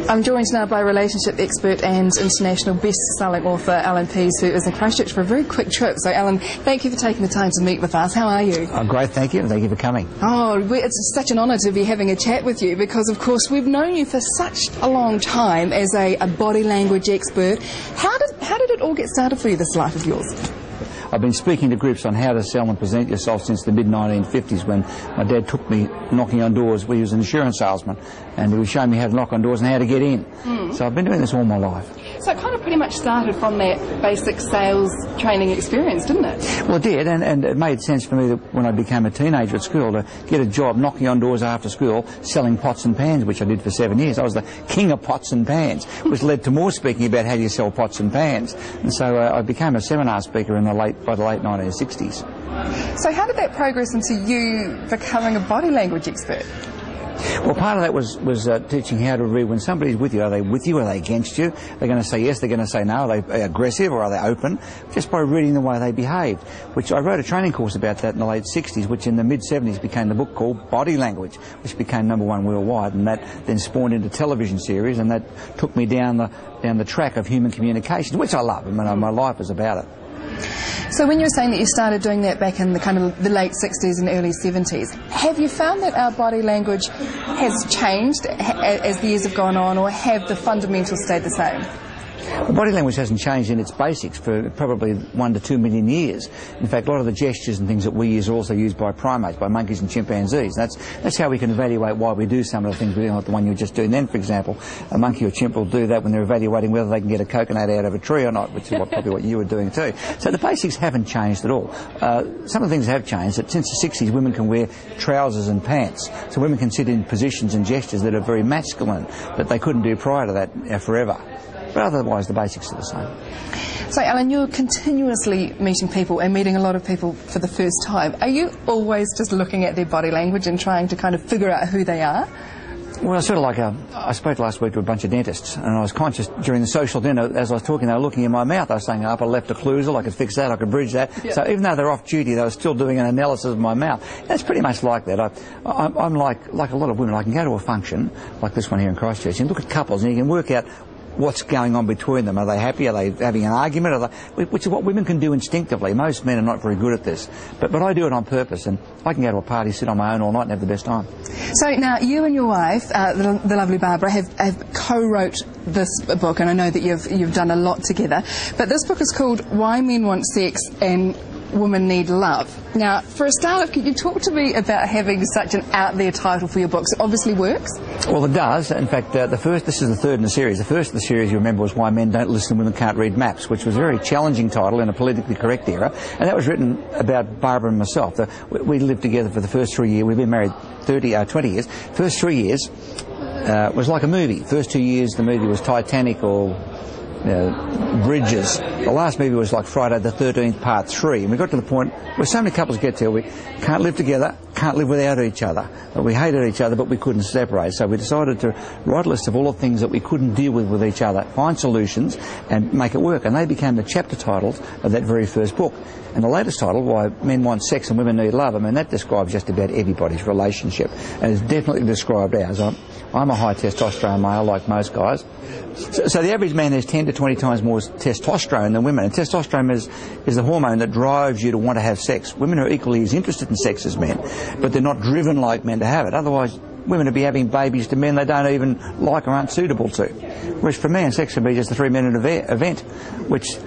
I'm joined now by relationship expert and international best-selling author Allan Pease, who is in Christchurch for a very quick trip. So, Allan, thank you for taking the time to meet with us. How are you? I'm great, thank you, and thank you for coming. Oh, it's such an honour to be having a chat with you because, of course, we've known you for such a long time as a body language expert. How did it all get started for you, this life of yours? I've been speaking to groups on how to sell and present yourself since the mid-1950s, when my dad took me knocking on doors. He was an insurance salesman, and he was showing me how to knock on doors and how to get in. So I've been doing this all my life. So it kind of pretty much started from that basic sales training experience, didn't it? Well, it did, and it made sense for me that when I became a teenager at school to get a job knocking on doors after school selling pots and pans, which I did for 7 years. I was the king of pots and pans, which led to more speaking about how do you sell pots and pans. And so I became a seminar speaker by the late 1960s. So how did that progress into you becoming a body language expert? Well, part of that was teaching how to read when somebody's with you. Are they with you? Are they against you? They're going to say yes, they're going to say no. Are they aggressive or are they open? Just by reading the way they behaved, which I wrote a training course about that in the late 60s, which in the mid-70s became the book called Body Language, which became #1 worldwide, and that then spawned into television series, and that took me down the track of human communication, which I love. I mean, my life is about it. So when you were saying that you started doing that back in the kind of the late 60s and early 70s, have you found that our body language has changed as the years have gone on, or have the fundamentals stayed the same? Well, body language hasn't changed in its basics for probably 1 to 2 million years. In fact, a lot of the gestures and things that we use are also used by primates, by monkeys and chimpanzees. And that's how we can evaluate why we do some of the things we do, like the one you were just doing then, for example. A monkey or chimp will do that when they're evaluating whether they can get a coconut out of a tree or not, which is probably what you were doing too. So the basics haven't changed at all. Some of the things have changed. That since the 60s, women can wear trousers and pants. So women can sit in positions and gestures that are very masculine, that they couldn't do prior to that forever. But otherwise, the basics are the same. So, Allan, you're continuously meeting people and meeting a lot of people for the first time. Are you always just looking at their body language and trying to kind of figure out who they are? Well, it's sort of like I spoke last week to a bunch of dentists, and I was conscious during the social dinner, as I was talking, they were looking in my mouth. I was saying upper left occlusal, I could fix that, I could bridge that. Yeah. So even though they're off duty, they were still doing an analysis of my mouth. That's pretty much like that. I'm like a lot of women. I can go to a function, like this one here in Christchurch, and look at couples, and you can work out what's going on between them. Are they happy? Are they having an argument? Which is what women can do instinctively. Most men are not very good at this. But I do it on purpose, and I can go to a party, sit on my own all night and have the best time. So now, you and your wife, the lovely Barbara, have co-wrote this book, and I know that you've done a lot together. But this book is called Why Men Want Sex and Women Need Love. Now, for a start, could you talk to me about having such an out-there title for your books? It obviously works. Well, it does. In fact, this is the third in the series. The first of the series, you remember, was Why Men Don't Listen and Women Can't Read Maps, which was a very challenging title in a politically correct era. And that was written about Barbara and myself. We lived together for the first 3 years. We've been married 20 years. First 3 years was like a movie. First 2 years, the movie was Titanic or Bridges. The last movie was like Friday the 13th Part 3, and we got to the point where so many couples get to, we can't live together, can't live without each other. We hated each other, but we couldn't separate. So we decided to write a list of all the things that we couldn't deal with each other, find solutions, and make it work. And they became the chapter titles of that very first book. And the latest title, Why Men Want Sex and Women Need Love, I mean, that describes just about everybody's relationship, and it's definitely described ours. I'm a high testosterone male, like most guys. So the average man has 10 to 20 times more testosterone than women. And testosterone is the hormone that drives you to want to have sex. Women are equally as interested in sex as men, but they're not driven like men to have it. Otherwise, women would be having babies to men they don't even like or aren't suitable to. Whereas for men, sex can be just a 3-minute event, which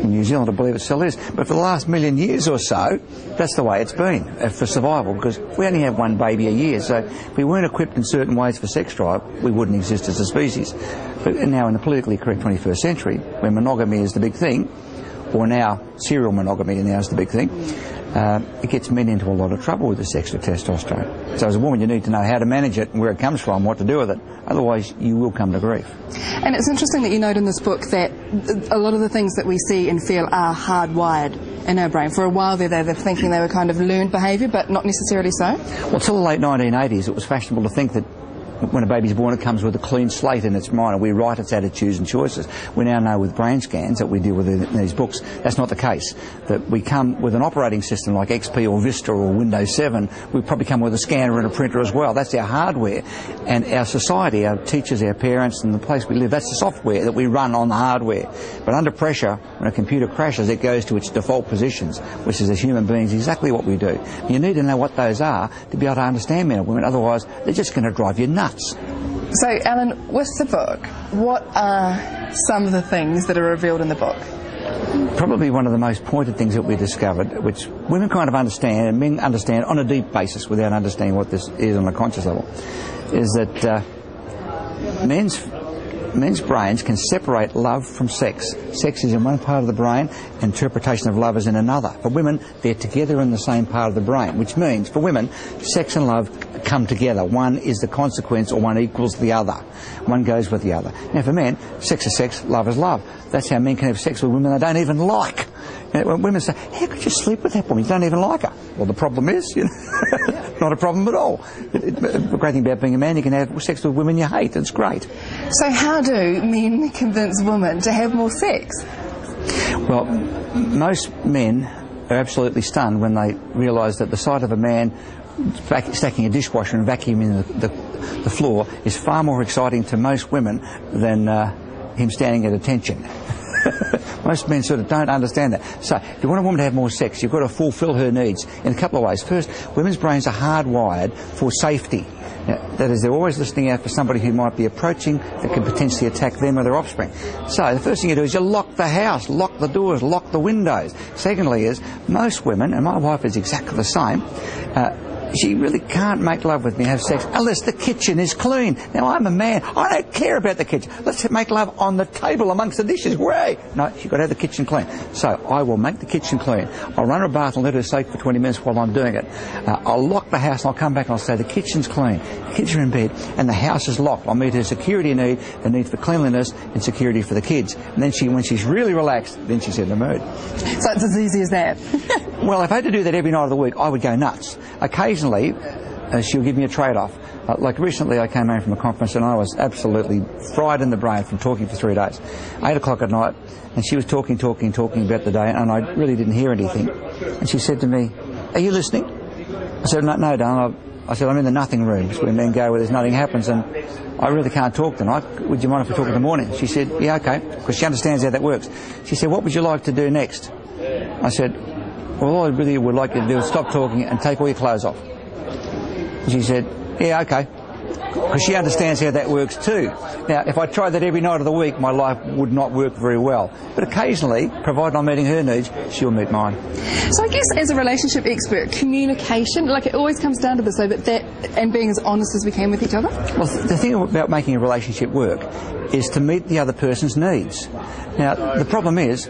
in New Zealand, I believe it still is. But for the last million years or so, that's the way it's been for survival, because we only have one baby a year. So if we weren't equipped in certain ways for sex drive, we wouldn't exist as a species. But now in the politically correct 21st century, where monogamy is the big thing, or now serial monogamy now is the big thing, it gets men into a lot of trouble with this extra testosterone. So as a woman, you need to know how to manage it and where it comes from, what to do with it. Otherwise, you will come to grief. And it's interesting that you note in this book that a lot of the things that we see and feel are hardwired in our brain. For a while there, they were thinking they were kind of learned behaviour, but not necessarily so. Well, till the late 1980s, it was fashionable to think that when a baby's born, it comes with a clean slate in its mind, and we write its attitudes and choices. We now know with brain scans that we deal with in these books, that's not the case. That we come with an operating system like XP or Vista or Windows 7, we probably come with a scanner and a printer as well. That's our hardware. And our society, our teachers, our parents, and the place we live, that's the software that we run on the hardware. But under pressure, when a computer crashes, it goes to its default positions, which is as human beings exactly what we do. You need to know what those are to be able to understand men and women, otherwise they're just going to drive you nuts. So, Allan, with the book, what are some of the things that are revealed in the book? Probably one of the most pointed things that we discovered, which women kind of understand and men understand on a deep basis without understanding what this is on a conscious level, is that men's brains can separate love from sex. Sex is in one part of the brain, interpretation of love is in another. For women, they're together in the same part of the brain, which means for women, sex and love come together. One is the consequence, or one equals the other. One goes with the other. Now for men, sex is sex, love is love. That's how men can have sex with women they don't even like. When women say, how could you sleep with that woman? You don't even like her. Well, the problem is, not a problem at all. The great thing about being a man, you can have sex with women you hate. It's great. So how do men convince women to have more sex? Well, most men are absolutely stunned when they realise that the sight of a man stacking a dishwasher and vacuuming the floor is far more exciting to most women than him standing at attention. Most men sort of don't understand that. So, if you want a woman to have more sex, you've got to fulfil her needs in a couple of ways. First, women's brains are hardwired for safety. Now, that is, they're always listening out for somebody who might be approaching that could potentially attack them or their offspring. So, the first thing you do is you lock the house, lock the doors, lock the windows. Secondly is, most women, and my wife is exactly the same, she really can't make love with me, have sex, unless the kitchen is clean. Now, I'm a man. I don't care about the kitchen. Let's make love on the table amongst the dishes. Hooray! No, she's got to have the kitchen clean. So I will make the kitchen clean. I'll run her a bath and let her soak for 20 minutes while I'm doing it. I'll lock the house and I'll come back and I'll say the kitchen's clean. The kids are in bed and the house is locked. I'll meet her security need, the need for cleanliness and security for the kids. And then when she's really relaxed, then she's in the mood. So it's as easy as that? Well, if I had to do that every night of the week, I would go nuts. Occasionally, she'll give me a trade-off. Like recently I came home from a conference and I was absolutely fried in the brain from talking for 3 days. 8 o'clock at night, and she was talking about the day, and I really didn't hear anything. And she said to me, "Are you listening?" I said, No, darling. I said, "I'm in the nothing room." It's where men go where there's nothing happens, and I really can't talk tonight. Would you mind if we talk in the morning? She said, "Yeah, okay," because she understands how that works. She said, "What would you like to do next?" I said, "Well, all I really would like you to do is stop talking and take all your clothes off." She said, "Yeah, okay," because she understands how that works too. Now, if I tried that every night of the week, my life would not work very well. But occasionally, provided I'm meeting her needs, she'll meet mine. So I guess as a relationship expert, communication, like it always comes down to this, but that, and being as honest as we can with each other? Well, the thing about making a relationship work is to meet the other person's needs. Now, the problem is,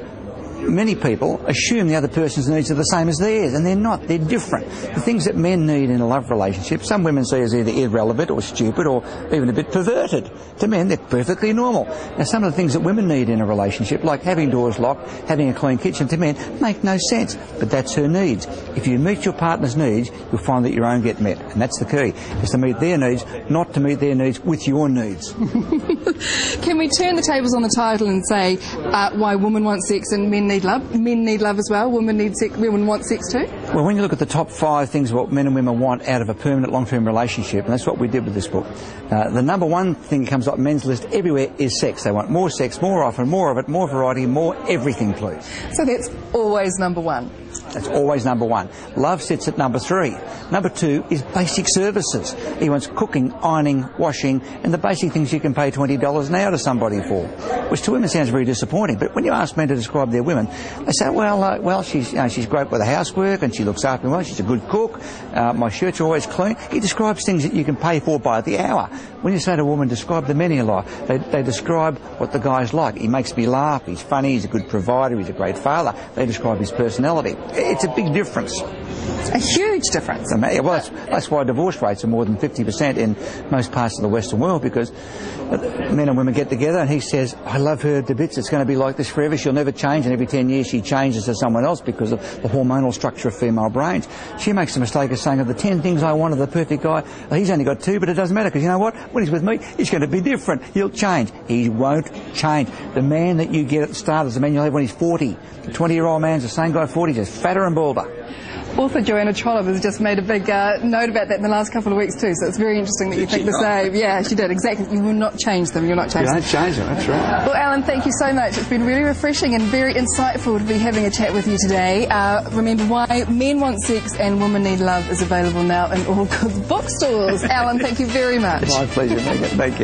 many people assume the other person's needs are the same as theirs, and they're not. They're different. The things that men need in a love relationship, some women see as either irrelevant or stupid or even a bit perverted. To men, they're perfectly normal. Now, some of the things that women need in a relationship, like having doors locked, having a clean kitchen, to men, make no sense. But that's her needs. If you meet your partner's needs, you'll find that your own get met. And that's the key, is to meet their needs, not to meet their needs with your needs. Can we turn the tables on the title and say why women want sex and men need love? Men need love as well. Women need sex. Women want sex too. Well, when you look at the top 5 things what men and women want out of a permanent long-term relationship, and that's what we did with this book, the number one thing that comes up men's list everywhere is sex. They want more sex, more often, more of it, more variety, more everything, please. So that's always number one. That's always number one. Love sits at number 3. Number 2 is basic services. He wants cooking, ironing, washing, and the basic things you can pay $20 an hour to somebody for, which to women sounds very disappointing. But when you ask men to describe their women, they say, well, she's great with the housework and she looks after me well. She's a good cook. My shirts are always clean. He describes things that you can pay for by the hour. When you say to a woman, describe the men in your life, they describe what the guy's like. He makes me laugh. He's funny. He's a good provider. He's a great father. They describe his personality. it's a big difference. A huge difference. Well, that's why divorce rates are more than 50% in most parts of the Western world, because men and women get together and he says, I love her to bits, it's going to be like this forever, she'll never change, and every 10 years she changes to someone else because of the hormonal structure of female brains. She makes the mistake of saying, of the 10 things I want of the perfect guy, he's only got 2, but it doesn't matter, because you know what? When he's with me, he's going to be different. He'll change. He won't change. The man that you get at the start is the man you'll have when he's 40. The 20-year-old man's the same guy at 40, just fatter and balder. Author Joanna Trollope has just made a big note about that in the last couple of weeks too, so it's very interesting that you think the same. Yeah, she did, exactly. You will not change them, you'll not change them. You don't change them, that's right. Well, Allan, thank you so much. It's been really refreshing and very insightful to be having a chat with you today. Remember, Why Men Want Sex and Women Need Love is available now in all good bookstores. Allan, thank you very much. My pleasure, Megan. Thank you.